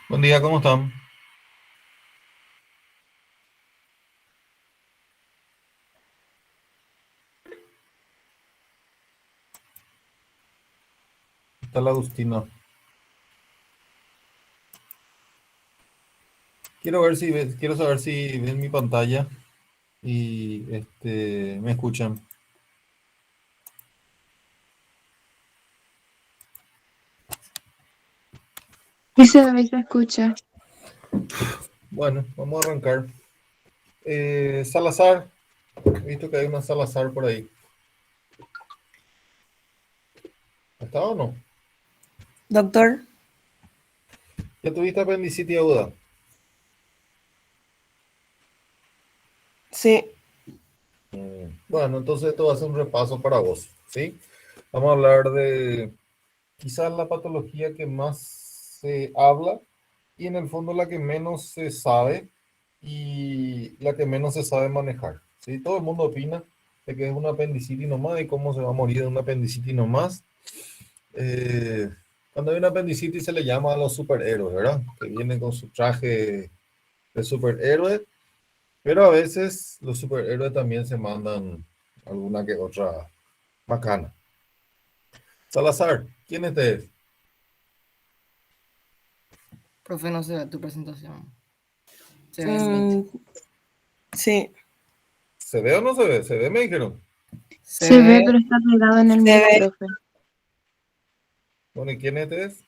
Buen día, ¿cómo están? ¿Qué tal, Agustina? Quiero saber si ven mi pantalla y me escuchan. Y se ve y se escucha. Bueno, vamos a arrancar. Salazar, he visto que hay una Salazar por ahí. ¿Está o no? Doctor, ¿Ya tuviste apendicitis aguda? sí, Bueno, entonces esto va a ser un repaso para vos, ¿sí? Vamos a hablar de quizás la patología que más se habla y en el fondo la que menos se sabe y la que menos se sabe manejar. ¿Sí? Todo el mundo opina de que es una apendicitis nomás y cómo se va a morir de una apendicitis nomás. Eh, Cuando hay una apendicitis se le llama a los superhéroes, ¿verdad? Que vienen con su traje de superhéroe, pero a veces los superhéroes también se mandan alguna que otra macana. Salazar, ¿quién es este? Profe, no se ve tu presentación. Se ve el Meet. mm, sí, ¿Se ve o no se ve? Se ve, me dijeron. Se Se ve, ve, pero está pegado en el se Meet, ve, profe. Bueno, ¿y quién es este?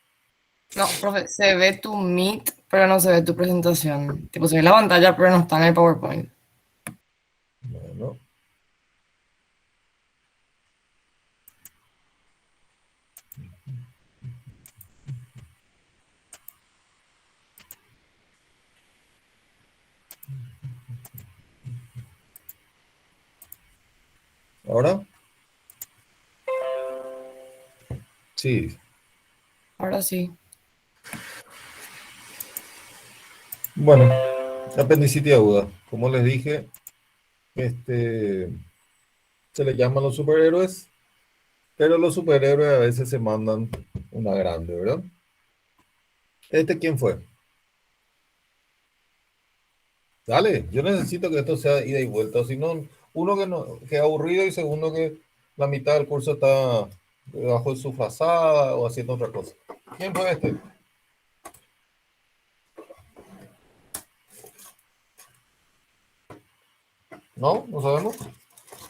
no, profe, se ve tu Meet, pero no se ve tu presentación. Tipo, se ve la pantalla, pero no está en el PowerPoint. Bueno, ahora sí. Ahora sí. Bueno, apendicitis aguda. Como les dije, este, se le llaman los superhéroes, pero los superhéroes a veces se mandan una grande, ¿verdad? ¿Quién fue? Dale, yo necesito que esto sea ida y vuelta, si no, uno que no, que aburrido y segundo que la mitad del curso está debajo de su frazada o haciendo otra cosa. ¿Quién fue este? ¿No? ¿No sabemos?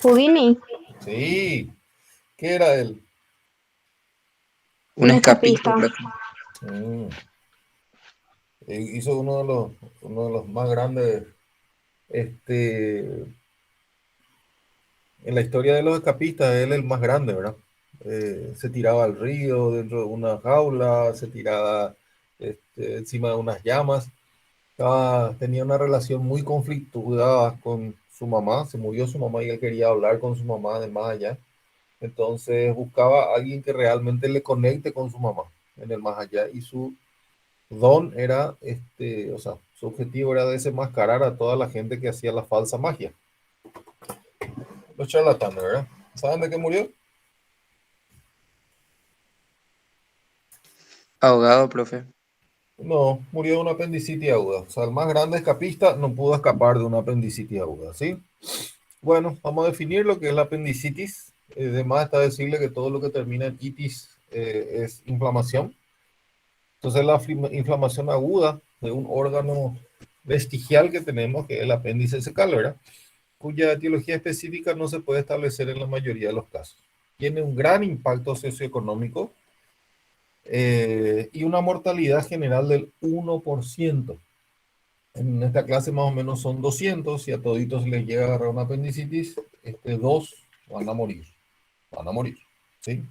Houdini, Sí. ¿Qué era él? un un escapista, escapista. profe. Mm, Hizo uno de los más grandes este, en la historia de los escapistas, él es el más grande, ¿verdad? Se tiraba al río dentro de una jaula, se tiraba encima de unas llamas. Tenía una relación muy conflictuada con su mamá, se murió su mamá y él quería hablar con su mamá de más allá. Entonces buscaba a alguien que realmente le conecte con su mamá en el más allá y su don era, o sea, su objetivo era desenmascarar a toda la gente que hacía la falsa magia. Los charlatanes, ¿verdad? ¿Saben de qué murió? Ahogado, profe. No, murió de una apendicitis aguda. O sea, el más grande escapista no pudo escapar de una apendicitis aguda, ¿sí? Bueno, vamos a definir lo que es la apendicitis. Además está decirle que todo lo que termina en itis es inflamación. Entonces la inflamación aguda de un órgano vestigial que tenemos, que es el apéndice secal, ¿verdad? Cuya etiología específica no se puede establecer en la mayoría de los casos. Tiene un gran impacto socioeconómico y una mortalidad general del 1%. En esta clase más o menos son 200, si a toditos les llega a agarrar una apendicitis, dos van a morir, van a morir, ¿sí?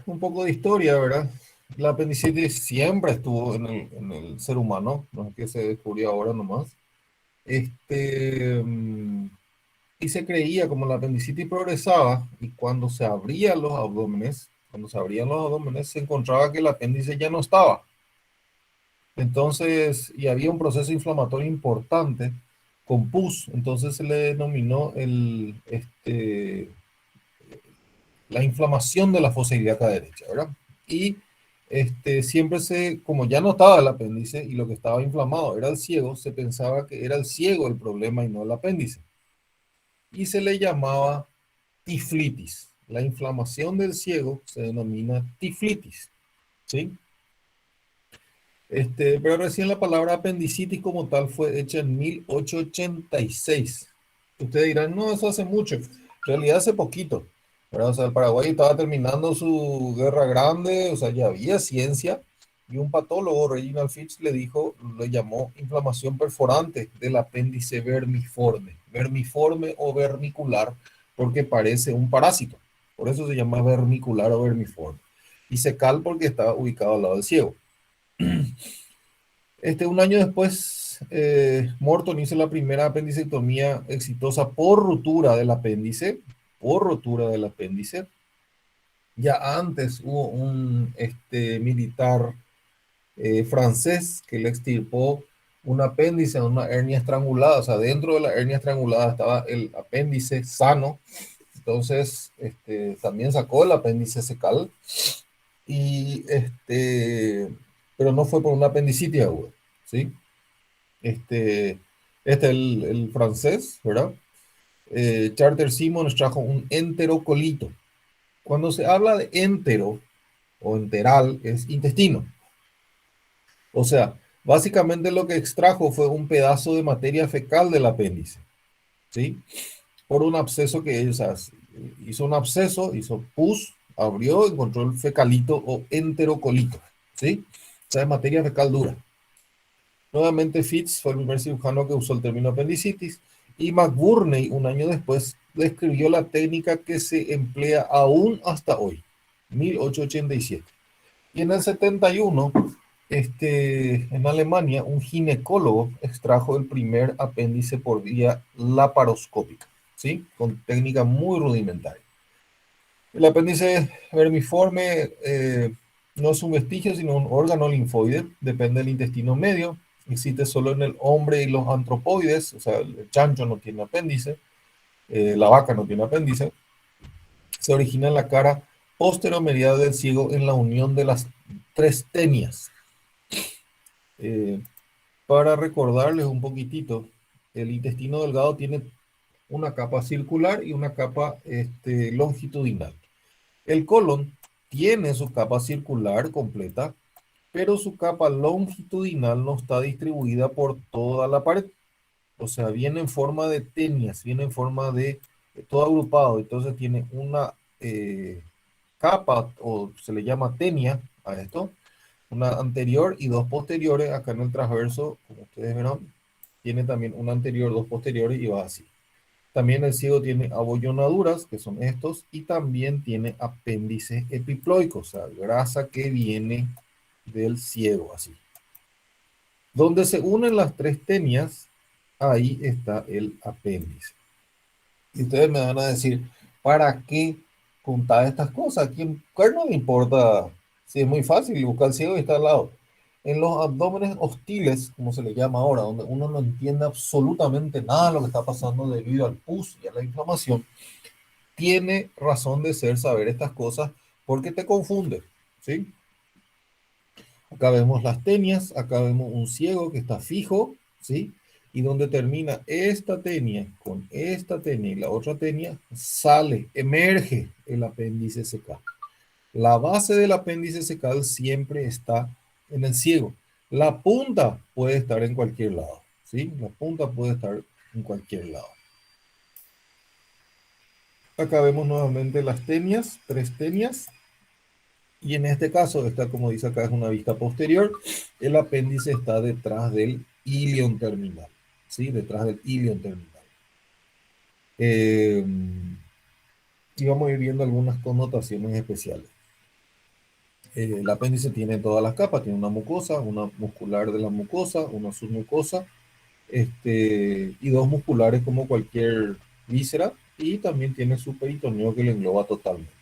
Un poco de historia, ¿verdad? La apendicitis siempre estuvo en el ser humano, no es que se descubrió ahora nomás. Este, mm, y se creía como la apendicitis progresaba y cuando se abrían los abdómenes, se encontraba que el apéndice ya no estaba. Entonces, y había un proceso inflamatorio importante con pus, entonces se le denominó la inflamación de la fosa ilíaca derecha, ¿verdad? Y siempre como ya no estaba el apéndice y lo que estaba inflamado era el ciego, se pensaba que era el ciego el problema y no el apéndice. Y se le llamaba tiflitis. La inflamación del ciego se denomina tiflitis, ¿sí? Pero recién la palabra apendicitis como tal fue hecha en 1886. Ustedes dirán, no, eso hace mucho. En realidad hace poquito. ¿Verdad? O sea, el Paraguay estaba terminando su guerra grande, o sea, ya había ciencia. Y un patólogo, Reginald Fitch, le llamó inflamación perforante del apéndice vermiforme. Vermiforme o vermicular, porque parece un parásito. Por eso se llama vermicular o vermiforme. Y secal porque está ubicado al lado del ciego. Un año después, Morton hizo la primera apendicectomía exitosa por rotura del apéndice. Por rotura del apéndice. Ya antes hubo un militar francés que le extirpó un apéndice en una hernia estrangulada. O sea, dentro de la hernia estrangulada estaba el apéndice sano. Entonces, también sacó el apéndice secal. Y pero no fue por una apendicitis aguda, ¿sí? El francés, ¿verdad? Charter Simmons trajo un enterocolito. Cuando se habla de entero o enteral, es intestino. O sea, básicamente lo que extrajo fue un pedazo de materia fecal del apéndice, ¿sí? Por un absceso o sea, hizo un absceso, hizo pus, abrió, encontró el fecalito o enterocolito, ¿sí? O sea, es materia fecal dura. Nuevamente Fitz fue el primer cirujano que usó el término apendicitis y McBurney, un año después, describió la técnica que se emplea aún hasta hoy, 1887. Y en el 71, en Alemania, un ginecólogo extrajo el primer apéndice por vía laparoscópica, ¿sí? Con técnica muy rudimentaria. El apéndice vermiforme no es un vestigio, sino un órgano linfoide, depende del intestino medio, existe solo en el hombre y los antropoides, o sea, el chancho no tiene apéndice, la vaca no tiene apéndice, se origina en la cara posteromedial del ciego en la unión de las tres tenias. Para recordarles un poquitito, el intestino delgado tiene una capa circular y una capa longitudinal. El colon tiene su capa circular completa, pero su capa longitudinal no está distribuida por toda la pared. O sea, viene en forma de tenias, viene en forma de todo agrupado. Entonces tiene una capa, o se le llama tenia a esto, una anterior y dos posteriores. Acá en el transverso, como ustedes verán, tiene también una anterior, dos posteriores y va así. También el ciego tiene abollonaduras, que son estos, y también tiene apéndices epiploicos, o sea, grasa que viene del ciego, así. Donde se unen las tres tenias, ahí está el apéndice. Y ustedes me van a decir, ¿para qué contar estas cosas? ¿A quién no le importa? Si es muy fácil, busca al ciego y está al lado. En los abdómenes hostiles, como se le llama ahora, donde uno no entiende absolutamente nada de lo que está pasando debido al pus y a la inflamación, tiene razón de ser saber estas cosas porque te confunde, ¿sí? Acá vemos las tenias, acá vemos un ciego que está fijo, ¿sí? Y donde termina esta tenia con esta tenia y la otra tenia, sale, emerge el apéndice secal. La base del apéndice secal siempre está en el ciego. La punta puede estar en cualquier lado, ¿sí? La punta puede estar en cualquier lado. Acá vemos nuevamente las tenias, tres tenias. Y en este caso, esta, como dice acá, es una vista posterior. El apéndice está detrás del ilion terminal, ¿sí? Detrás del ilion terminal. Y vamos a ir viendo algunas connotaciones especiales. El apéndice tiene todas las capas, tiene una mucosa, una muscular de la mucosa, una submucosa, y dos musculares como cualquier víscera, y también tiene su peritoneo que le engloba totalmente.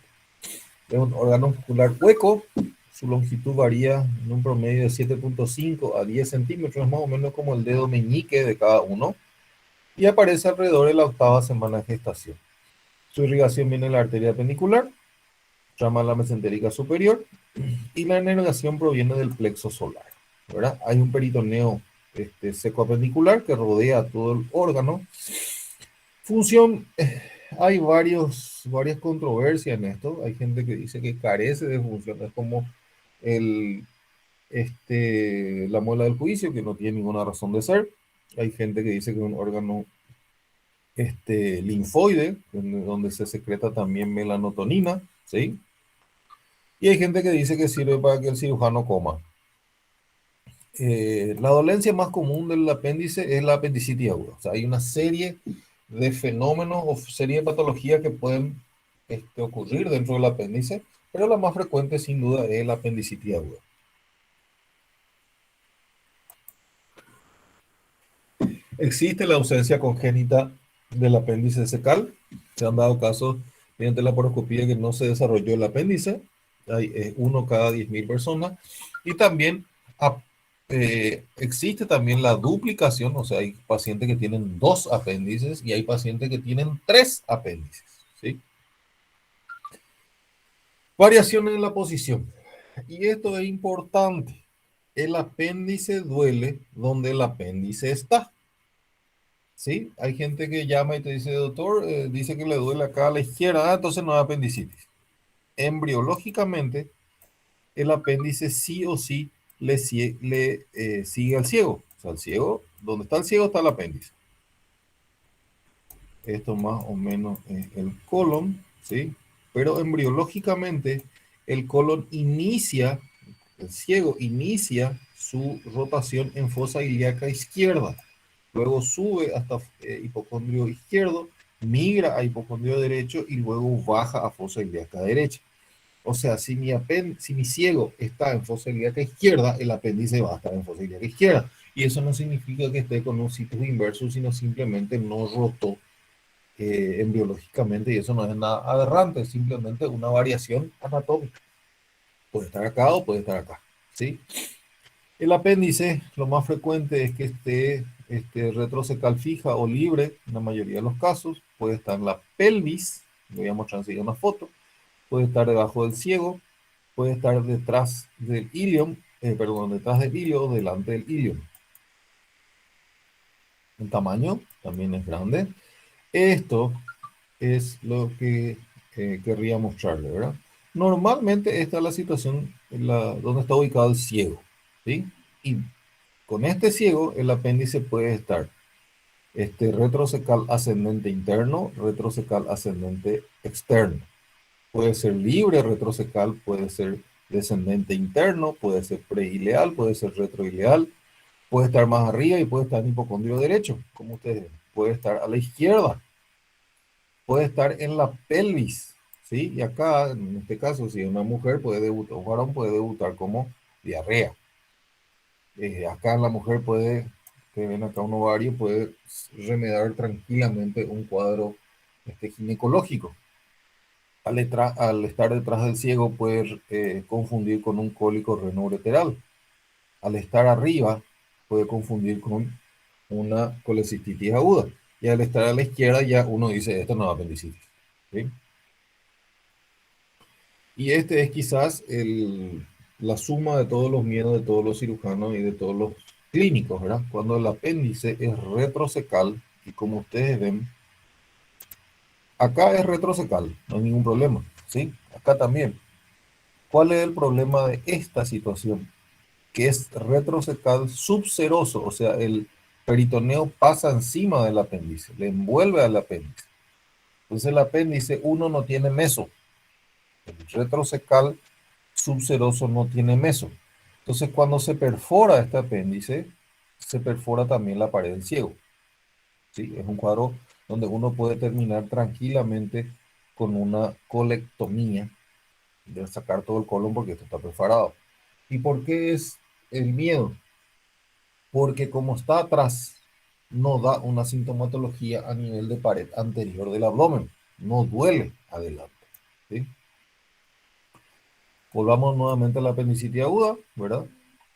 Es un órgano muscular hueco, su longitud varía en un promedio de 7.5 a 10 centímetros, más o menos como el dedo meñique de cada uno, y aparece alrededor de la octava semana de gestación. Su irrigación viene en la arteria appendicular, llama la mesentérica superior, y la inervación proviene del plexo solar, ¿verdad? Hay un peritoneo seco apendicular que rodea todo el órgano. Función, hay varias controversias en esto. Hay gente que dice que carece de función, es como el, la muela del juicio, que no tiene ninguna razón de ser. Hay gente que dice que es un órgano linfoide, donde se secreta también melanotonina, ¿sí? Y hay gente que dice que sirve para que el cirujano coma. La dolencia más común del apéndice es la apendicitis aguda. O sea, hay una serie de fenómenos o serie de patologías que pueden ocurrir dentro del apéndice, pero la más frecuente sin duda es la apendicitis aguda. Existe la ausencia congénita del apéndice secal. Se han dado casos mediante la laparoscopía que no se desarrolló el apéndice. Hay uno cada 10.000 personas. Y también existe también la duplicación, o sea, hay pacientes que tienen 2 apéndices y hay pacientes que tienen 3 apéndices, ¿sí? Variaciones en la posición. Y esto es importante. El apéndice duele donde el apéndice está. ¿Sí? Hay gente que llama y te dice, doctor, dice que le duele acá a la izquierda, entonces no es apendicitis. Embriológicamente, el apéndice sí o sí le sigue al ciego. O sea, el ciego, donde está el ciego está el apéndice. Esto más o menos es el colon, ¿sí? Pero embriológicamente, el colon inicia, el ciego inicia su rotación en fosa ilíaca izquierda. Luego sube hasta hipocondrio izquierdo, migra a hipocondrio derecho y luego baja a fosa ilíaca derecha. O sea, si mi ciego está en fosa ilíaca izquierda, el apéndice va a estar en fosa ilíaca izquierda. Y eso no significa que esté con un situs inverso, sino simplemente no rotó embriológicamente, y eso no es nada aberrante, es simplemente una variación anatómica. Puede estar acá o puede estar acá, ¿sí? El apéndice, lo más frecuente es que esté retrocecal fija o libre, en la mayoría de los casos. Puede estar en la pelvis, voy a mostrar enseguida una foto. Puede estar debajo del ciego, puede estar detrás del ilium, detrás del ilio o delante del ilium. El tamaño también es grande. Esto es lo que querría mostrarle, ¿verdad? Normalmente esta es la situación donde está ubicado el ciego, ¿sí? Y con este ciego, el apéndice puede estar retrocecal ascendente interno, retrocecal ascendente externo. Puede ser libre retrocecal, puede ser descendente interno, puede ser preileal, puede ser retroileal, puede estar más arriba y puede estar en hipocondrio derecho, como ustedes ven. Puede estar a la izquierda, puede estar en la pelvis, ¿sí? Y acá, en este caso, si una mujer puede debutar, un varón puede debutar como diarrea. Acá la mujer puede, que ven acá un ovario, puede remediar tranquilamente un cuadro ginecológico. Al estar detrás del ciego puede confundir con un cólico renoureteral. Al estar arriba puede confundir con una colecistitis aguda. Y al estar a la izquierda ya uno dice, esto no es apendicitis, ¿sí? Y este es quizás la suma de todos los miedos de todos los cirujanos y de todos los clínicos, ¿verdad? Cuando el apéndice es retrocecal, y como ustedes ven, acá es retrocecal, no hay ningún problema, ¿sí? Acá también. ¿Cuál es el problema de esta situación? Que es retrocecal subseroso, o sea, el peritoneo pasa encima del apéndice, le envuelve al apéndice. Entonces el apéndice, uno no tiene meso. El retrocecal subseroso no tiene meso. Entonces cuando se perfora este apéndice, se perfora también la pared del ciego. ¿Sí? Es un cuadro donde uno puede terminar tranquilamente con una colectomía, de sacar todo el colon porque esto está perforado. ¿Y por qué es el miedo? Porque como está atrás, no da una sintomatología a nivel de pared anterior del abdomen. No duele adelante, ¿sí? Volvamos nuevamente a la apendicitis aguda, ¿verdad?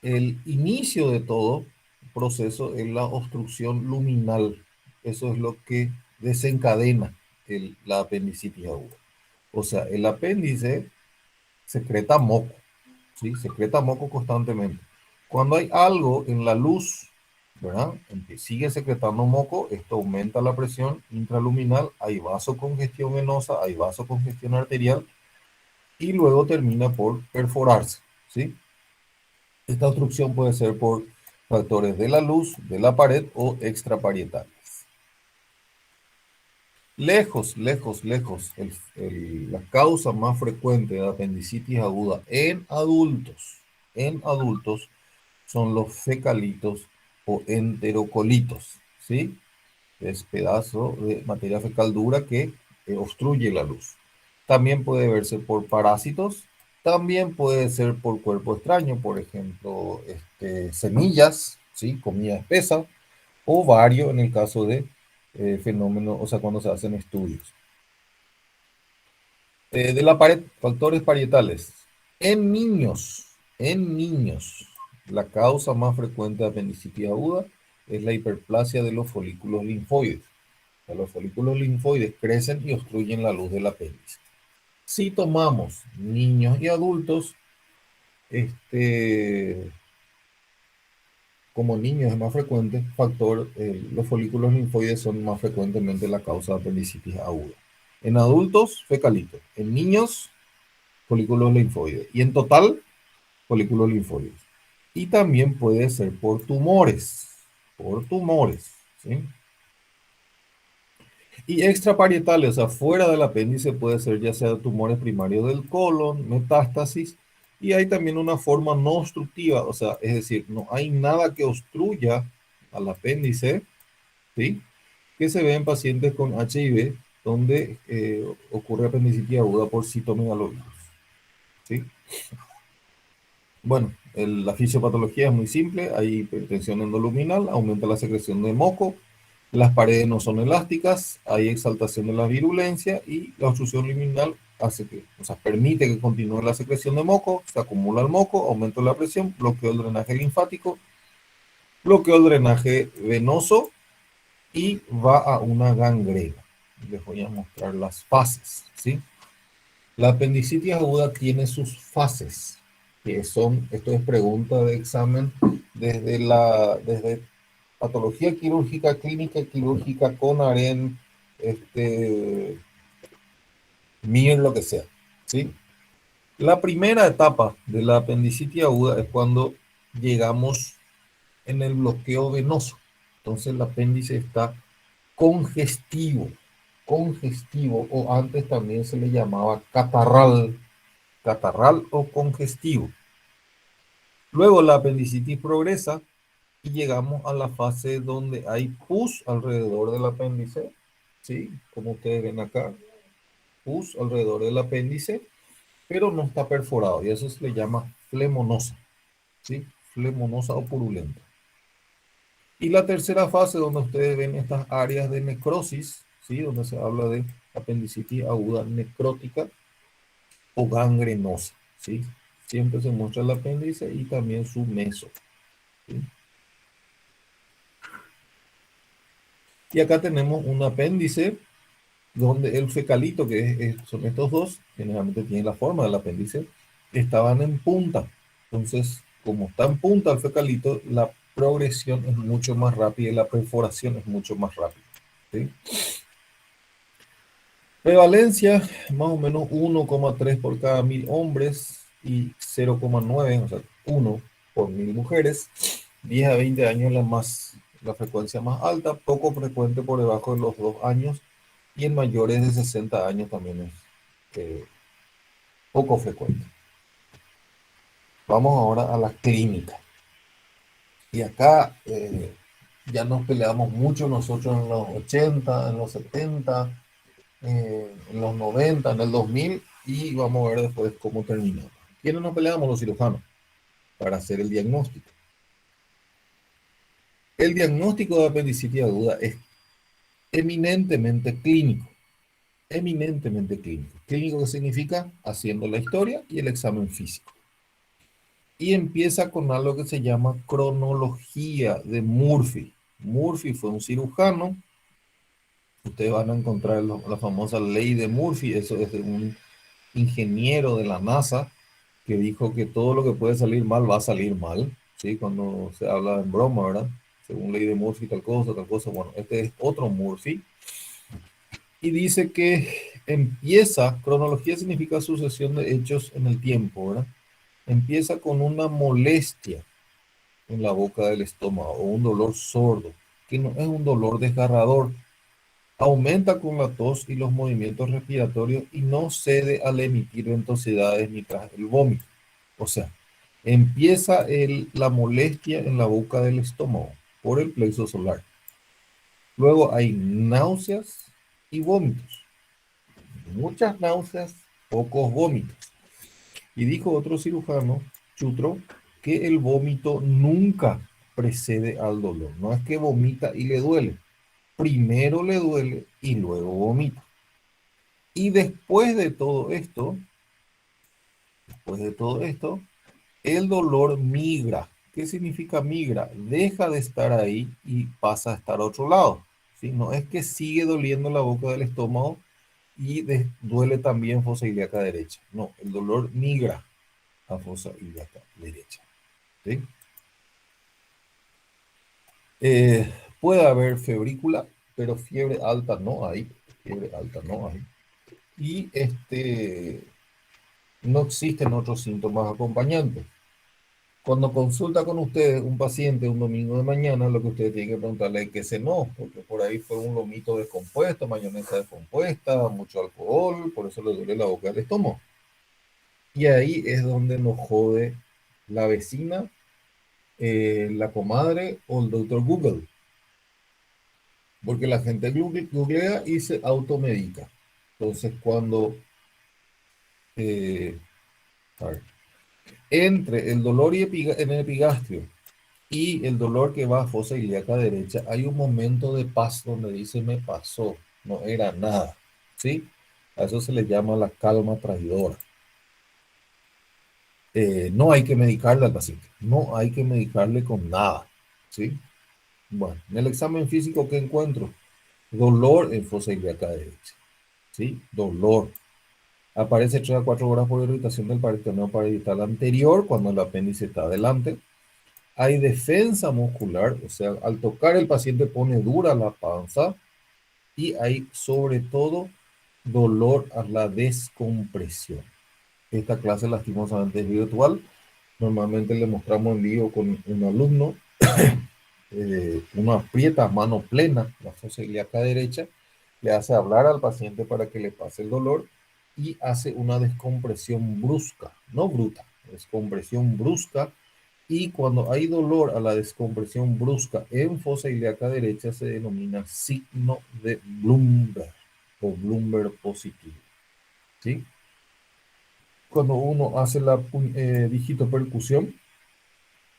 El inicio de todo proceso es la obstrucción luminal. Eso es lo que desencadena la apendicitis aguda. O sea, el apéndice secreta moco, ¿sí? Secreta moco constantemente. Cuando hay algo en la luz, ¿verdad? En que sigue secretando moco, esto aumenta la presión intraluminal, hay vasocongestión venosa, hay vasocongestión arterial y luego termina por perforarse, ¿sí? Esta obstrucción puede ser por factores de la luz, de la pared o extraparietales. Lejos, lejos, lejos, la causa más frecuente de apendicitis aguda en adultos son los fecalitos o enterocolitos, ¿sí? Es pedazo de materia fecal dura que obstruye la luz. También puede verse por parásitos, también puede ser por cuerpo extraño, por ejemplo, semillas, ¿sí? Comida espesa, o vario en el caso de fenómenos, o sea, cuando se hacen estudios. De la pared, factores parietales. En niños, la causa más frecuente de apendicitis aguda es la hiperplasia de los folículos linfoides. O sea, los folículos linfoides crecen y obstruyen la luz del apéndice. Si tomamos niños y adultos, como niños es más frecuente, los folículos linfoides son más frecuentemente la causa de apendicitis aguda. En adultos, fecalitos. En niños, folículos linfoides. Y en total, folículos linfoides. Y también puede ser por tumores, ¿sí? Y extraparietales, o sea, fuera del apéndice puede ser ya sea tumores primarios del colon, metástasis, y hay también una forma no obstructiva, o sea, es decir, no hay nada que obstruya al apéndice, ¿sí? Que se ve en pacientes con HIV, donde ocurre apendicitis aguda por citomegalovirus, ¿sí? Bueno, la fisiopatología es muy simple, hay hipertensión endoluminal, aumenta la secreción de moco, las paredes no son elásticas, hay exaltación de la virulencia y la obstrucción luminal hace que, o sea, permite que continúe la secreción de moco, se acumula el moco, aumento de la presión, bloqueo el drenaje linfático, bloqueo el drenaje venoso y va a una gangrena. Les voy a mostrar las fases, ¿sí? La apendicitis aguda tiene sus fases, que son, esto es pregunta de examen, desde patología quirúrgica, clínica quirúrgica, con AREN, MIR, lo que sea, ¿sí? La primera etapa de la apendicitis aguda es cuando llegamos en el bloqueo venoso. Entonces el apéndice está congestivo, o antes también se le llamaba catarral o congestivo. Luego la apendicitis progresa y llegamos a la fase donde hay pus alrededor del apéndice, ¿sí? Como ustedes ven acá, pus alrededor del apéndice, pero no está perforado y eso se le llama flemonosa, ¿sí? Flemonosa o purulenta. Y la tercera fase donde ustedes ven estas áreas de necrosis, ¿sí? Donde se habla de apendicitis aguda necrótica o gangrenosa, ¿sí? Siempre se muestra el apéndice y también su meso, ¿sí? Y acá tenemos un apéndice donde el fecalito, son estos dos, generalmente tienen la forma del apéndice, estaban en punta. Entonces, como está en punta el fecalito, la progresión es mucho más rápida y la perforación es mucho más rápida, ¿sí? Prevalencia, más o menos 1,3 por cada 1000 hombres y 0,9, o sea, 1 por 1000 mujeres. 10 a 20 años la frecuencia más alta, poco frecuente por debajo de los 2 años y en mayores de 60 años también es poco frecuente. Vamos ahora a la clínica. Y acá ya nos peleamos mucho nosotros en los 80, en los 70, en los 90, en el 2000 y vamos a ver después cómo terminamos. ¿Quiénes nos peleamos? Los cirujanos para hacer el diagnóstico. El diagnóstico de apendicitis aguda es eminentemente clínico. Eminentemente clínico. Clínico que significa haciendo la historia y el examen físico. Y empieza con algo que se llama cronología de Murphy. Murphy fue un cirujano. Ustedes van a encontrar la famosa ley de Murphy. Eso es de un ingeniero de la NASA que dijo que todo lo que puede salir mal va a salir mal, ¿sí? Cuando se habla en broma, ¿verdad? Según ley de Murphy, tal cosa, tal cosa. Bueno, este es otro Murphy. Y dice que empieza, cronología significa sucesión de hechos en el tiempo, ¿verdad? Empieza con una molestia en la boca del estómago o un dolor sordo, que no es un dolor desgarrador. Aumenta con la tos y los movimientos respiratorios y no cede al emitir ventosidades ni tras el vómito. O sea, empieza la molestia en la boca del estómago por el plexo solar. Luego hay náuseas y vómitos. Muchas náuseas, pocos vómitos. Y dijo otro cirujano, Chutro, que el vómito nunca precede al dolor. No es que vomita y le duele. Primero le duele y luego vomita. Y después de todo esto, el dolor migra. ¿Qué significa migra? Deja de estar ahí y pasa a estar a otro lado. ¿Sí? No es que sigue doliendo la boca del estómago y duele también fosa ilíaca derecha. No, el dolor migra a fosa ilíaca derecha. ¿Sí? Puede haber febrícula, pero fiebre alta no hay. Fiebre alta no hay. Y no existen otros síntomas acompañantes. Cuando consulta con ustedes un paciente un domingo de mañana, lo que ustedes tienen que preguntarle es qué cenó, porque por ahí fue un lomito descompuesto, mayonesa descompuesta, mucho alcohol, por eso le duele la boca del estómago. Y ahí es donde nos jode la vecina, la comadre o el doctor Google. Porque la gente googlea y se automedica. Entonces, cuando a ver, entre el dolor en el epigastrio y el dolor que va a fosa ilíaca derecha, hay un momento de paz donde dice me pasó, no era nada, ¿sí? A eso se le llama la calma traidora. No hay que medicarle al paciente, no hay que medicarle con nada, ¿sí? Bueno, en el examen físico, ¿qué encuentro? Dolor en fosa ilíaca derecha, ¿sí? Dolor. Aparece 3 a 4 horas por irritación del peritoneo parietal anterior cuando el apéndice está adelante. Hay defensa muscular, o sea, al tocar el paciente pone dura la panza y hay sobre todo dolor a la descompresión. Esta clase lastimosamente es virtual. Normalmente le mostramos en vivo con un alumno. Uno aprieta a mano plena la fosa ilíaca derecha, le hace hablar al paciente para que le pase el dolor y hace una descompresión brusca, no bruta, descompresión brusca. Y cuando hay dolor a la descompresión brusca en fosa ilíaca derecha se denomina signo de Bloomberg o Bloomberg positivo. ¿Sí? Cuando uno hace la digitopercusión,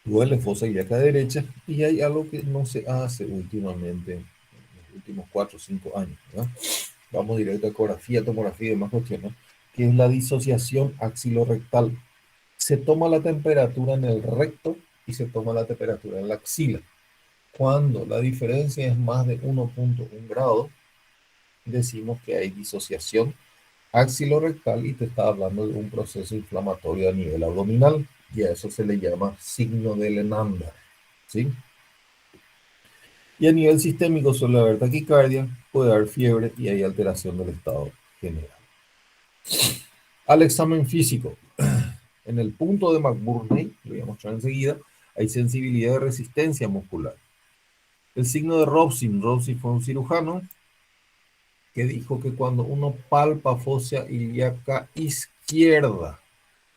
duele fosa ilíaca derecha y hay algo que no se hace últimamente, en los últimos 4 o 5 años, ¿verdad? Vamos directo a ecografía, tomografía y demás cuestiones, que es la disociación axilorectal. Se toma la temperatura en el recto y se toma la temperatura en la axila. Cuando la diferencia es más de 1.1 grado, decimos que hay disociación axilorectal y te está hablando de un proceso inflamatorio a nivel abdominal y a eso se le llama signo de Lenander, ¿sí? Y a nivel sistémico suele haber taquicardia, puede haber fiebre y hay alteración del estado general. Al examen físico, en el punto de McBurney, lo voy a mostrar enseguida, hay sensibilidad de resistencia muscular. El signo de Robson fue un cirujano que dijo que cuando uno palpa fosa ilíaca izquierda,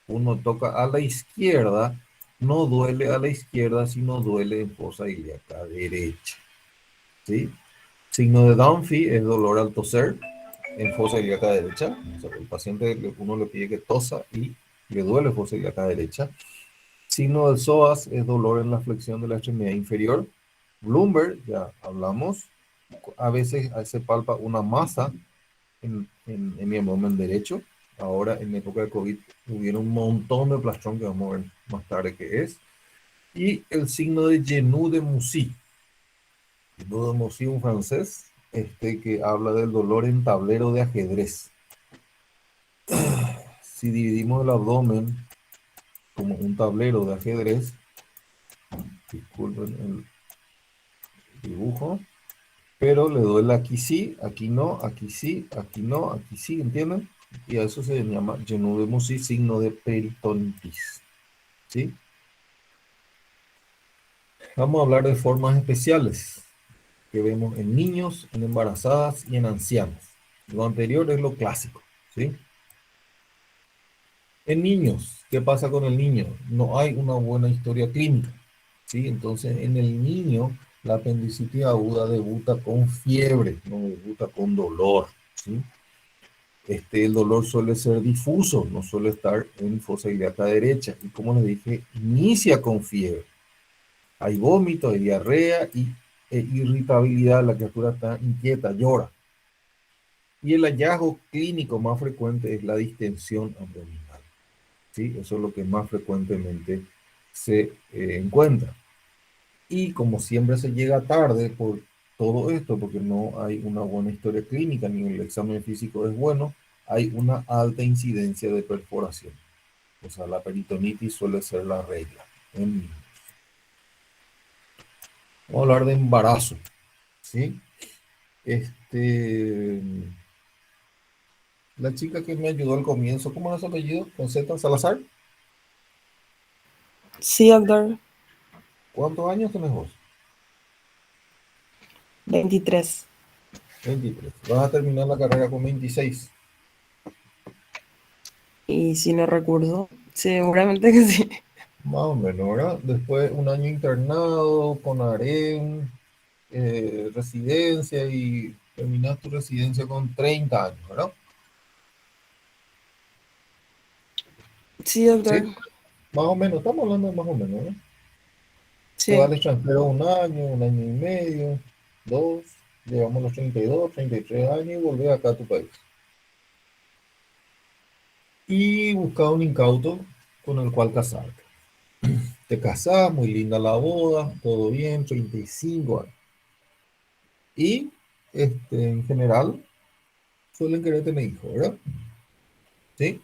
uno toca a la izquierda, no duele a la izquierda, sino duele en fosa ilíaca derecha. ¿Sí? Signo de Dunphy es dolor al toser en fosa ilíaca derecha. O sea, el paciente, uno le pide que tosa y le duele fosa ilíaca derecha. Signo del psoas es dolor en la flexión de la extremidad inferior. Bloomberg, ya hablamos. A veces se palpa una masa en mi abdomen derecho. Ahora, en época de COVID, hubieron un montón de plastrón que vamos a ver más tarde qué es. Y el signo de Genou de Mussy. Genou de Mussy, un francés, que habla del dolor en tablero de ajedrez. Si dividimos el abdomen como un tablero de ajedrez. Disculpen el dibujo. Pero le duele aquí sí, aquí no, aquí sí, aquí no, aquí sí, ¿entienden? Y a eso se llama lleno de hemosis, signo de peritonitis. ¿Sí? Vamos a hablar de formas especiales que vemos en niños, en embarazadas y en ancianos. Lo anterior es lo clásico, ¿sí? En niños, ¿qué pasa con el niño? No hay una buena historia clínica, ¿sí? Entonces, en el niño, la apendicitis aguda debuta con fiebre, no debuta con dolor, ¿sí? El dolor suele ser difuso, no suele estar en fosa ilíaca derecha. Y como les dije, inicia con fiebre. Hay vómito, hay diarrea y irritabilidad. La criatura está inquieta, llora. Y el hallazgo clínico más frecuente es la distensión abdominal. ¿Sí? Eso es lo que más frecuentemente se encuentra. Y como siempre se llega tarde por todo esto, porque no hay una buena historia clínica, ni el examen físico es bueno, hay una alta incidencia de perforación. O sea, la peritonitis suele ser la regla en niños. Vamos a hablar de embarazo, ¿sí? La chica que me ayudó al comienzo, ¿cómo es su apellido? ¿Con Z, Salazar? Sí, doctor. ¿Cuántos años tenés vos? 23. 23. Vas a terminar la carrera con 26. Y si no recuerdo, seguramente que sí. Más o menos, ¿verdad? Después un año internado con harén, residencia y terminas tu residencia con 30 años, ¿verdad? Sí, doctor. Sí, más o menos, estamos hablando de más o menos, ¿no? Te vas Sí. al extranjero un año y medio, dos, llegamos a los 32, 33 años y volvés acá a tu país. Y buscas un incauto con el cual casarte. Te casás, muy linda la boda, todo bien, 35 años. Y en general suelen querer tener hijos, ¿verdad? Sí,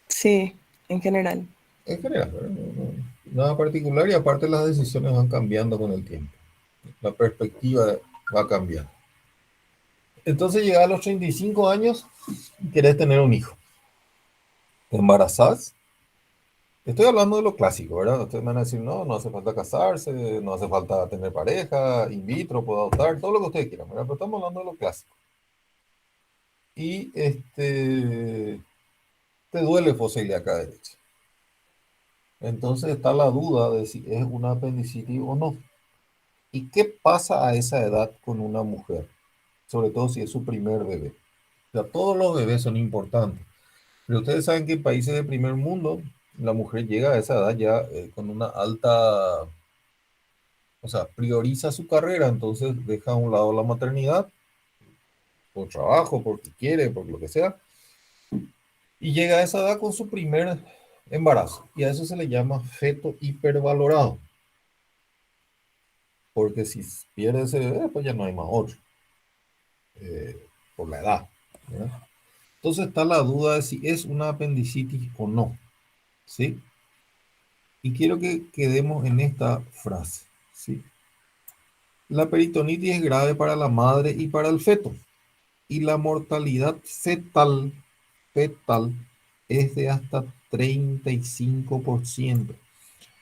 Sí, en general. en general, ¿verdad? Nada particular y aparte las decisiones van cambiando con el tiempo. La perspectiva va cambiando. Entonces llega a los 35 años y querés tener un hijo. ¿Te embarazás? Estoy hablando de lo clásico, ¿verdad? Ustedes me van a decir, no, no hace falta casarse, no hace falta tener pareja, in vitro, puedo adoptar, todo lo que ustedes quieran, ¿verdad? Pero estamos hablando de lo clásico. Y te duele fosa ilíaca derecha. Entonces está la duda de si es una apendicitis o no. ¿Y qué pasa a esa edad con una mujer? Sobre todo si es su primer bebé. O sea, todos los bebés son importantes. Pero ustedes saben que en países de primer mundo, la mujer llega a esa edad ya con una alta, o sea, prioriza su carrera, entonces deja a un lado la maternidad, por trabajo, porque quiere, por lo que sea, y llega a esa edad con su primer embarazo. Y a eso se le llama feto hipervalorado, porque si pierde ese bebé, pues ya no hay más otro, por la edad, ¿verdad? Entonces está la duda de si es una apendicitis o no, ¿sí? Y quiero que quedemos en esta frase, ¿sí? La peritonitis es grave para la madre y para el feto, y la mortalidad fetal es de hasta 35%.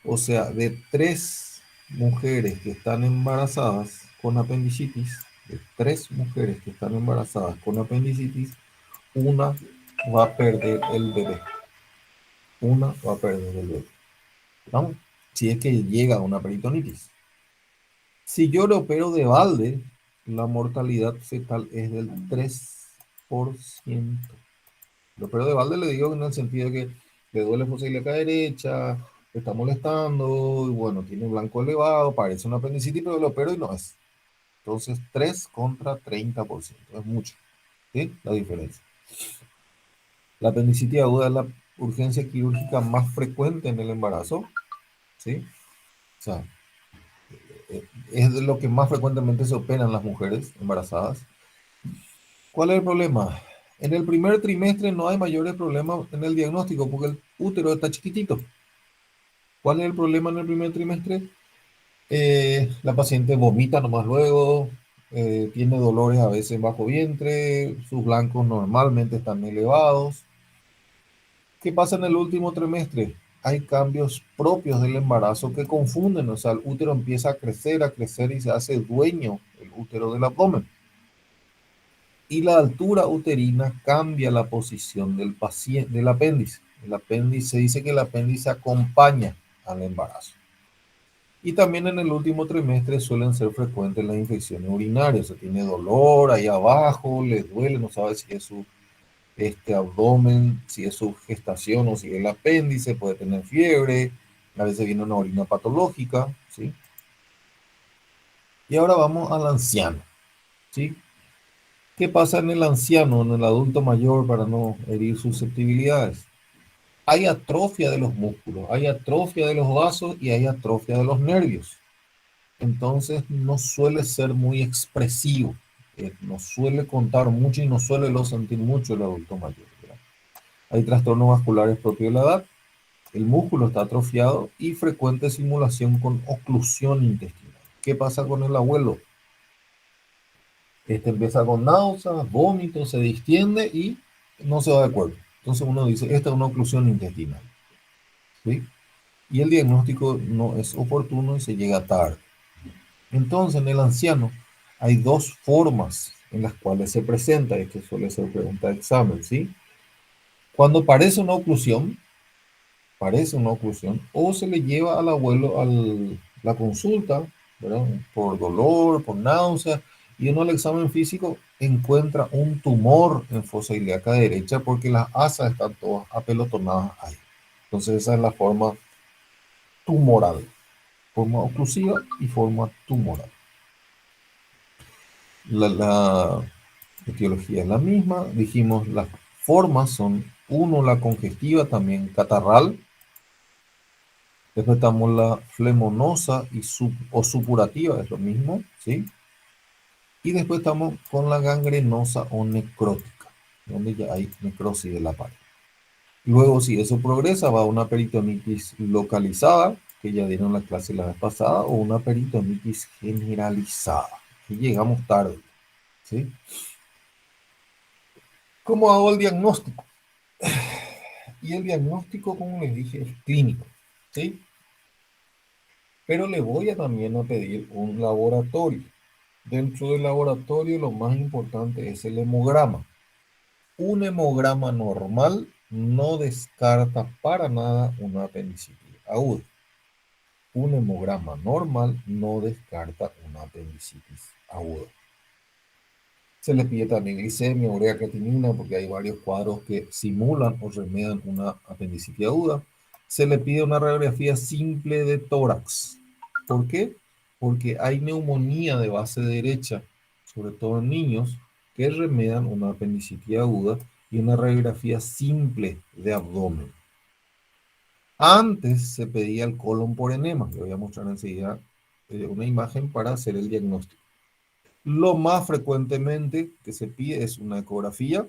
O sea, de 3 mujeres que están embarazadas con apendicitis, de 3 mujeres que están embarazadas con apendicitis, una va a perder el bebé. Una va a perder el bebé. ¿Vamos? Si es que llega a una peritonitis. Si yo lo opero de balde, la mortalidad fetal es del 3%. Lo opero de balde le digo en el sentido de que le duele fosa ilíaca derecha, le está molestando, y bueno, tiene blanco elevado, parece una apendicitis, pero lo opero y no es. Entonces, 3 contra 30%. Es mucho, ¿sí? La diferencia. La apendicitis aguda es la urgencia quirúrgica más frecuente en el embarazo, ¿sí? O sea, es de lo que más frecuentemente se operan las mujeres embarazadas. ¿Cuál es el problema? En el primer trimestre no hay mayores problemas en el diagnóstico porque el útero está chiquitito. ¿Cuál es el problema en el primer trimestre? La paciente vomita nomás luego, tiene dolores a veces bajo vientre, sus blancos normalmente están elevados. ¿Qué pasa en el último trimestre? Hay cambios propios del embarazo que confunden, o sea, el útero empieza a crecer y se hace dueño el útero del abdomen. Y la altura uterina cambia la posición del paciente, del apéndice. El apéndice dice que el apéndice acompaña al embarazo. Y también en el último trimestre suelen ser frecuentes las infecciones urinarias. Se tiene dolor ahí abajo, le duele, no sabe si es su abdomen, si es su gestación o si es el apéndice, puede tener fiebre, a veces viene una orina patológica, ¿sí? Y ahora vamos al anciano, ¿sí? ¿Qué pasa en el anciano, en el adulto mayor, para no herir susceptibilidades? Hay atrofia de los músculos, hay atrofia de los vasos y hay atrofia de los nervios. Entonces no suele ser muy expresivo, no suele contar mucho y no suele lo sentir mucho el adulto mayor, ¿verdad? Hay trastornos vasculares propios de la edad, el músculo está atrofiado y frecuente simulación con oclusión intestinal. ¿Qué pasa con el abuelo? Empieza con náuseas, vómitos, se distiende y no se da de acuerdo. Entonces uno dice, esta es una oclusión intestinal, ¿sí? Y el diagnóstico no es oportuno y se llega tarde. Entonces, en el anciano hay dos formas en las cuales se presenta, esto suele ser pregunta de examen, ¿sí? Cuando parece una oclusión, o se le lleva al abuelo a la consulta, ¿verdad? Por dolor, por náusea, y uno al examen físico encuentra un tumor en fosa ilíaca derecha porque las asas están todas apelotonadas ahí. Entonces esa es la forma tumoral, forma oclusiva y forma tumoral. La etiología es la misma, dijimos las formas son, uno, la congestiva, también catarral, después estamos la flemonosa o supurativa, es lo mismo, ¿sí? Y después estamos con la gangrenosa o necrótica, donde ya hay necrosis de la pared. Luego, si eso progresa, va a una peritonitis localizada, que ya dieron la clase la vez pasada, o una peritonitis generalizada. Y llegamos tarde, ¿sí? ¿Cómo hago el diagnóstico? Y el diagnóstico, como les dije, es clínico, ¿sí? Pero le voy a también a pedir un laboratorio. Dentro del laboratorio lo más importante es el hemograma. Un hemograma normal no descarta para nada una apendicitis aguda. Un hemograma normal no descarta una apendicitis aguda. Se le pide también glicemia, urea, creatinina, porque hay varios cuadros que simulan o remedian una apendicitis aguda. Se le pide una radiografía simple de tórax. ¿Por qué? Porque hay neumonía de base derecha, sobre todo en niños, que remedian una apendicitis aguda y una radiografía simple de abdomen. Antes se pedía el colon por enema. Le voy a mostrar enseguida una imagen para hacer el diagnóstico. Lo más frecuentemente que se pide es una ecografía,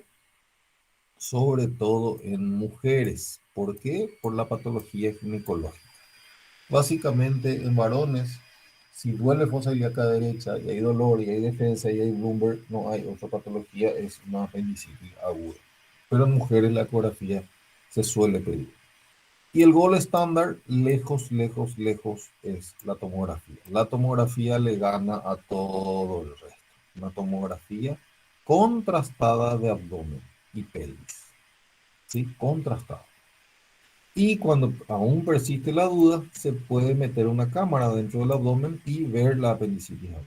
sobre todo en mujeres. ¿Por qué? Por la patología ginecológica. Básicamente en varones, si duele fosa ilíaca derecha y hay dolor y hay defensa y hay Bloomberg, no hay otra patología, es una apendicitis aguda. Pero en mujeres la ecografía se suele pedir. Y el gol estándar, lejos, lejos, lejos, es la tomografía. La tomografía le gana a todo el resto. Una tomografía contrastada de abdomen y pelvis. ¿Sí? Contrastada. Y cuando aún persiste la duda, se puede meter una cámara dentro del abdomen y ver la apendicitis aguda.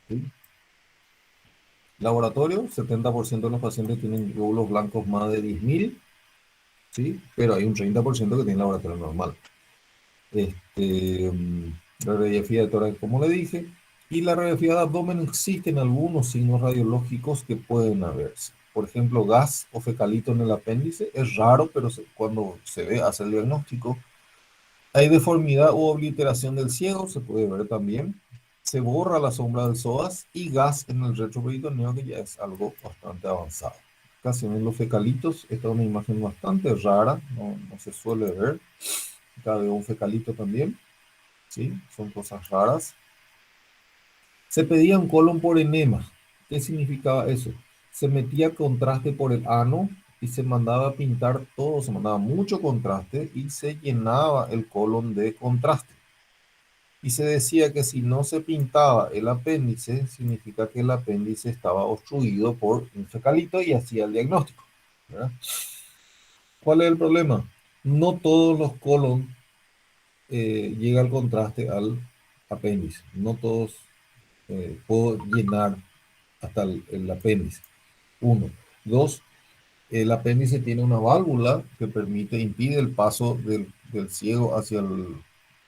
¿Sí? Laboratorio, 70% de los pacientes tienen glóbulos blancos más de 10.000, ¿sí? Pero hay un 30% que tiene laboratorio normal. La radiografía de tórax, como le dije, y la radiografía de abdomen, existen algunos signos radiológicos que pueden haberse. Por ejemplo, gas o fecalito en el apéndice, es raro, pero cuando se ve, hace el diagnóstico. Hay deformidad u obliteración del ciego, se puede ver también. Se borra la sombra del psoas y gas en el retroperitoneo, que ya es algo bastante avanzado. Acá se ven los fecalitos. Esta es una imagen bastante rara, no se suele ver. Acá veo un fecalito también, ¿sí? Son cosas raras. Se pedía un colon por enema. ¿Qué significaba eso? Se metía contraste por el ano y se mandaba a pintar todo, se mandaba mucho contraste y se llenaba el colon de contraste. Y se decía que si no se pintaba el apéndice, significa que el apéndice estaba obstruido por un fecalito y hacía el diagnóstico, ¿verdad? ¿Cuál es el problema? No todos los colon llega el contraste al apéndice. No todos puedo llenar hasta el apéndice. Uno. Dos, el apéndice tiene una válvula que impide el paso del ciego hacia el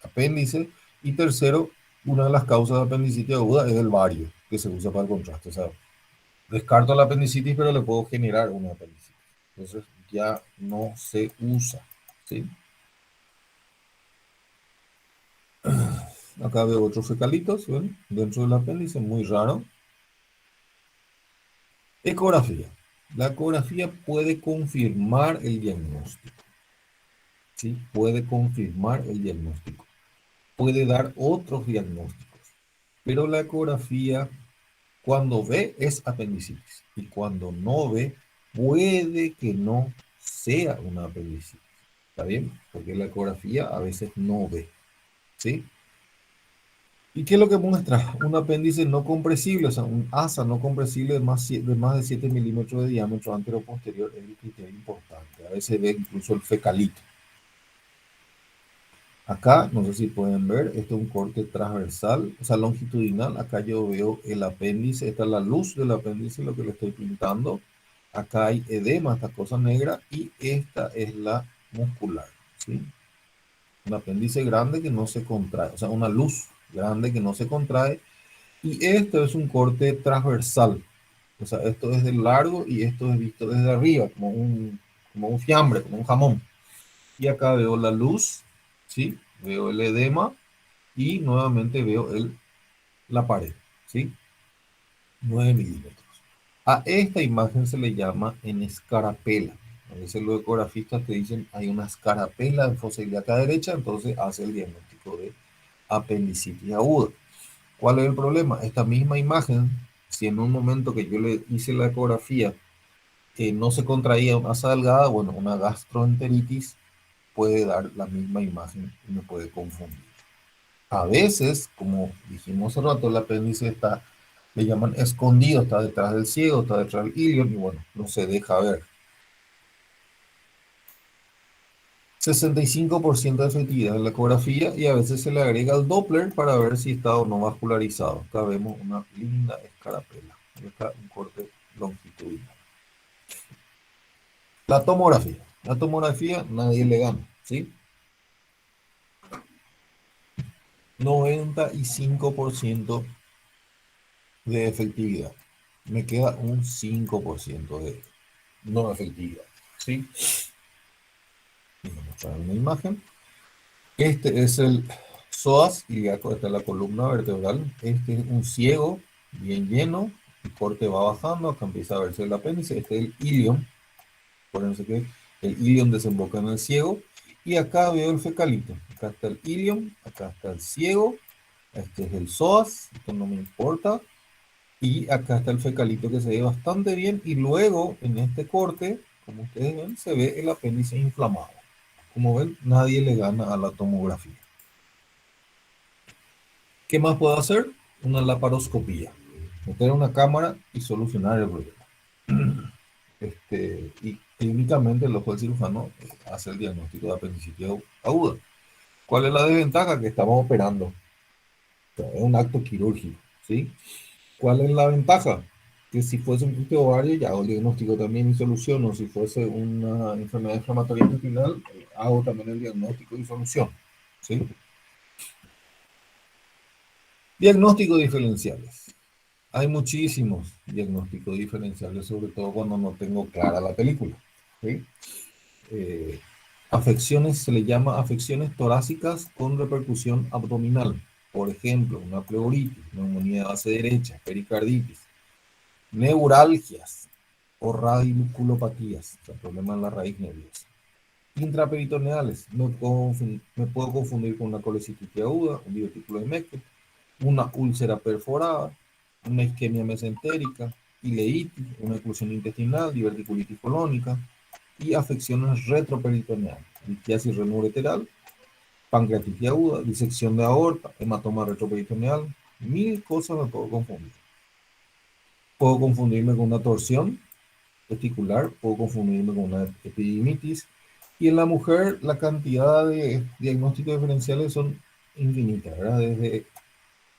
apéndice. Y tercero, una de las causas de apendicitis aguda es el vario, que se usa para el contraste. O sea, descarto la apendicitis, pero le puedo generar una apendicitis. Entonces ya no se usa, ¿sí? Acá veo otros fecalitos, ¿ven? Dentro del apéndice, muy raro. Ecografía. La ecografía puede confirmar el diagnóstico, ¿sí? Puede confirmar el diagnóstico. Puede dar otros diagnósticos, pero la ecografía, cuando ve, es apendicitis. Y cuando no ve, puede que no sea una apendicitis. ¿Está bien? Porque la ecografía a veces no ve, ¿sí? ¿Y qué es lo que muestra? Un apéndice no compresible, o sea, un asa no compresible de más de 7 milímetros de diámetro antero-posterior es el criterio importante. A veces ve incluso el fecalito. Acá, no sé si pueden ver, este es un corte transversal, o sea, longitudinal. Acá yo veo el apéndice, esta es la luz del apéndice, lo que le estoy pintando. Acá hay edema, esta cosa negra, y esta es la muscular, ¿sí? Un apéndice grande que no se contrae, o sea, una luz grande que no se contrae. Y esto es un corte transversal, o sea, esto es de largo y esto es visto desde arriba, como un fiambre, como un jamón. Y acá veo la luz, ¿sí? Veo el edema y nuevamente veo la pared, ¿sí? 9 milímetros. A esta imagen se le llama en escarapela. A veces los ecografistas te dicen hay una escarapela en fosa ilíaca derecha, entonces hace el diagnóstico de apendicitis aguda. ¿Cuál es el problema? Esta misma imagen, si en un momento que yo le hice la ecografía no se contraía una asa delgada, bueno, una gastroenteritis puede dar la misma imagen y me puede confundir. A veces, como dijimos hace rato, el apéndice está, le llaman escondido, está detrás del ciego, está detrás del ilion y bueno, no se deja ver. 65% de efectividad en la ecografía y a veces se le agrega el Doppler para ver si está o no vascularizado. Acá vemos una linda escarapela. Acá un corte longitudinal. La tomografía. La tomografía nadie le gana, ¿sí? 95% de efectividad. Me queda un 5% de no efectividad, ¿sí? Voy a mostrar una imagen. Este es el psoas ilíaco, esta es la columna vertebral. Este es un ciego bien lleno, el corte va bajando, acá empieza a verse el apéndice. Este es el ilion, acuérdense que el ilion desemboca en el ciego. Y acá veo el fecalito. Acá está el ilion, acá está el ciego, este es el psoas, esto no me importa. Y acá está el fecalito que se ve bastante bien. Y luego en este corte, como ustedes ven, se ve el apéndice inflamado. Como ven, nadie le gana a la tomografía. ¿Qué más puedo hacer? Una laparoscopía. Meter una cámara y solucionar el problema. Y clínicamente el ojo del cirujano hace el diagnóstico de apendicitis aguda. ¿Cuál es la desventaja? Que estamos operando. O sea, es un acto quirúrgico, ¿sí? ¿Cuál es la ventaja? Que si fuese un quiste ovario, ya hago el diagnóstico también y soluciono. Si fuese una enfermedad inflamatoria intestinal, hago también el diagnóstico y solución, ¿sí? Diagnósticos diferenciales. Hay muchísimos diagnósticos diferenciales, sobre todo cuando no tengo clara la película, ¿sí? Afecciones, se le llama afecciones torácicas con repercusión abdominal. Por ejemplo, una pleuritis, neumonía de base derecha, pericarditis, neuralgias, o radiculopatías, o sea, problemas en la raíz nerviosa. Intraperitoneales, me puedo confundir con una colecitis aguda, un divertículo de Meckel, una úlcera perforada, una isquemia mesentérica, ileitis, una oclusión intestinal, diverticulitis colónica y afecciones retroperitoneales, litiasis renoureteral, pancreatitis aguda, disección de aorta, hematoma retroperitoneal, mil cosas me puedo confundir. Puedo confundirme con una torsión testicular, puedo confundirme con una epididimitis, y en la mujer la cantidad de diagnósticos diferenciales son infinitas, ¿verdad? Desde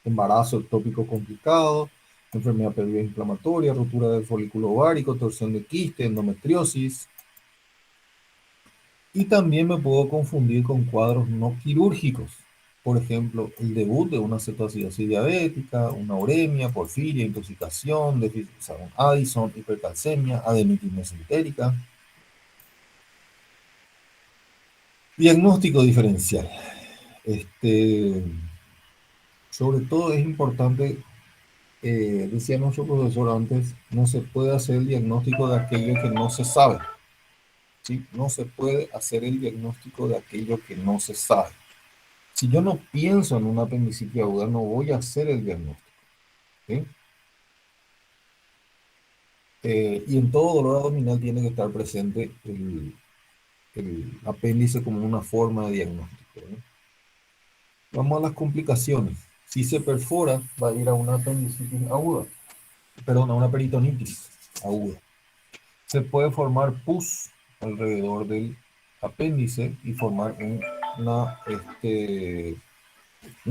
embarazo ectópico complicado, enfermedad pelviana inflamatoria, ruptura del folículo ovárico, torsión de quiste, endometriosis, y también me puedo confundir con cuadros no quirúrgicos. Por ejemplo, el debut de una cetoacidosis diabética, una uremia, porfiria, intoxicación, déficit Addison, hipercalcemia, adenitis mesentérica. Diagnóstico diferencial. Sobre todo es importante, decía nuestro profesor antes, no se puede hacer el diagnóstico de aquello que no se sabe. ¿Sí? No se puede hacer el diagnóstico de aquello que no se sabe. Si yo no pienso en una apendicitis aguda, no voy a hacer el diagnóstico. ¿Sí? Y en todo dolor abdominal tiene que estar presente el apéndice como una forma de diagnóstico. ¿No? Vamos a las complicaciones. Si se perfora, va a ir a una apendicitis aguda, perdón, a una peritonitis aguda. Se puede formar pus alrededor del apéndice y formar un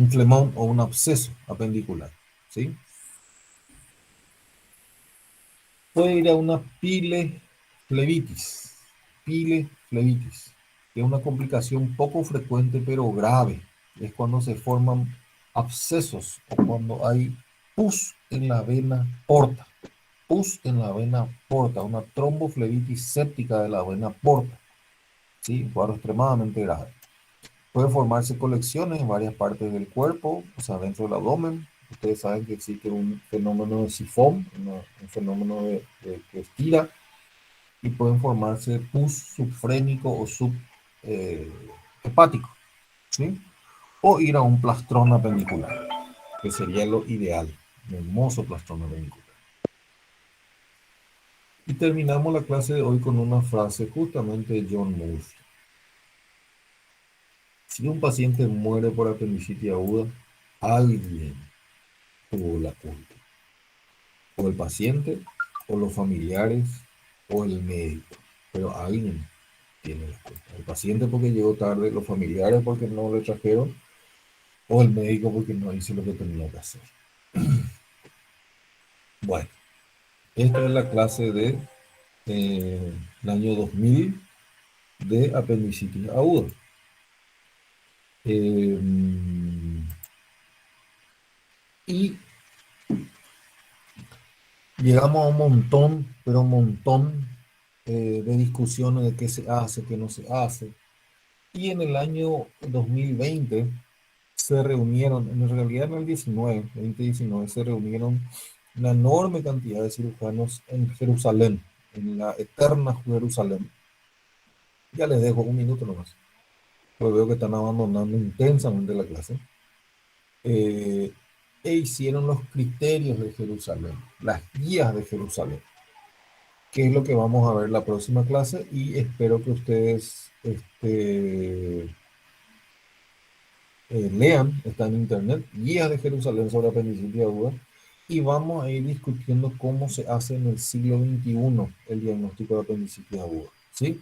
flemón o un absceso apendicular. ¿Sí? Puede ir a una pileflebitis, que es una complicación poco frecuente pero grave. Es cuando se forman abscesos o cuando hay pus en la vena porta. Pus en la vena porta, una tromboflebitis séptica de la vena porta. ¿Sí? Un cuadro extremadamente grave. Puede formarse colecciones en varias partes del cuerpo, o sea, dentro del abdomen. Ustedes saben que existe un fenómeno de sifón, un fenómeno que estira, y pueden formarse pus subfrénico o subhepático, ¿sí? O ir a un plastrón apendicular, que sería lo ideal, un hermoso plastrón apendicular. Y terminamos la clase de hoy con una frase justamente de John Murphy. Si un paciente muere por apendicitis aguda, alguien tuvo la culpa. O el paciente, o los familiares, o el médico. Pero alguien tiene la culpa. El paciente porque llegó tarde, los familiares porque no le trajeron, o el médico porque no hizo lo que tenía que hacer. Bueno, esta es la clase de el año 2000 de apendicitis aguda. Eh, y llegamos a un montón, pero un montón de discusiones de qué se hace, qué no se hace. Y en el año 2020 se reunieron, en realidad en el 2019, se reunieron una enorme cantidad de cirujanos en Jerusalén, en la eterna Jerusalén. Ya les dejo un minuto nomás, pues veo que están abandonando intensamente la clase. E hicieron los criterios de Jerusalén, las guías de Jerusalén, que es lo que vamos a ver la próxima clase, y espero que ustedes lean, está en internet, guías de Jerusalén sobre apendicitis aguda, y vamos a ir discutiendo cómo se hace en el siglo XXI el diagnóstico de apendicitis aguda, ¿sí?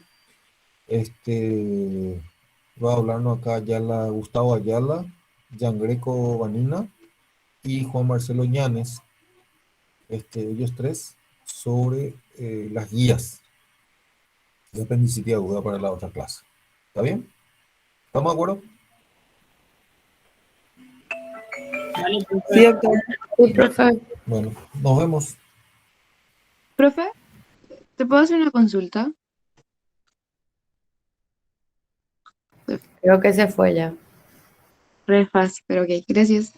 Va a hablarnos acá Gustavo Ayala, Giangreco Vanina y Juan Marcelo Ñanes, ellos tres, sobre las guías de apendicitis aguda para la otra clase. ¿Está bien? ¿Estamos de acuerdo? Sí, doctor. Sí, profe. Bueno, nos vemos. Profe, ¿te puedo hacer una consulta? Creo que se fue ya. Re fácil, pero ok, gracias.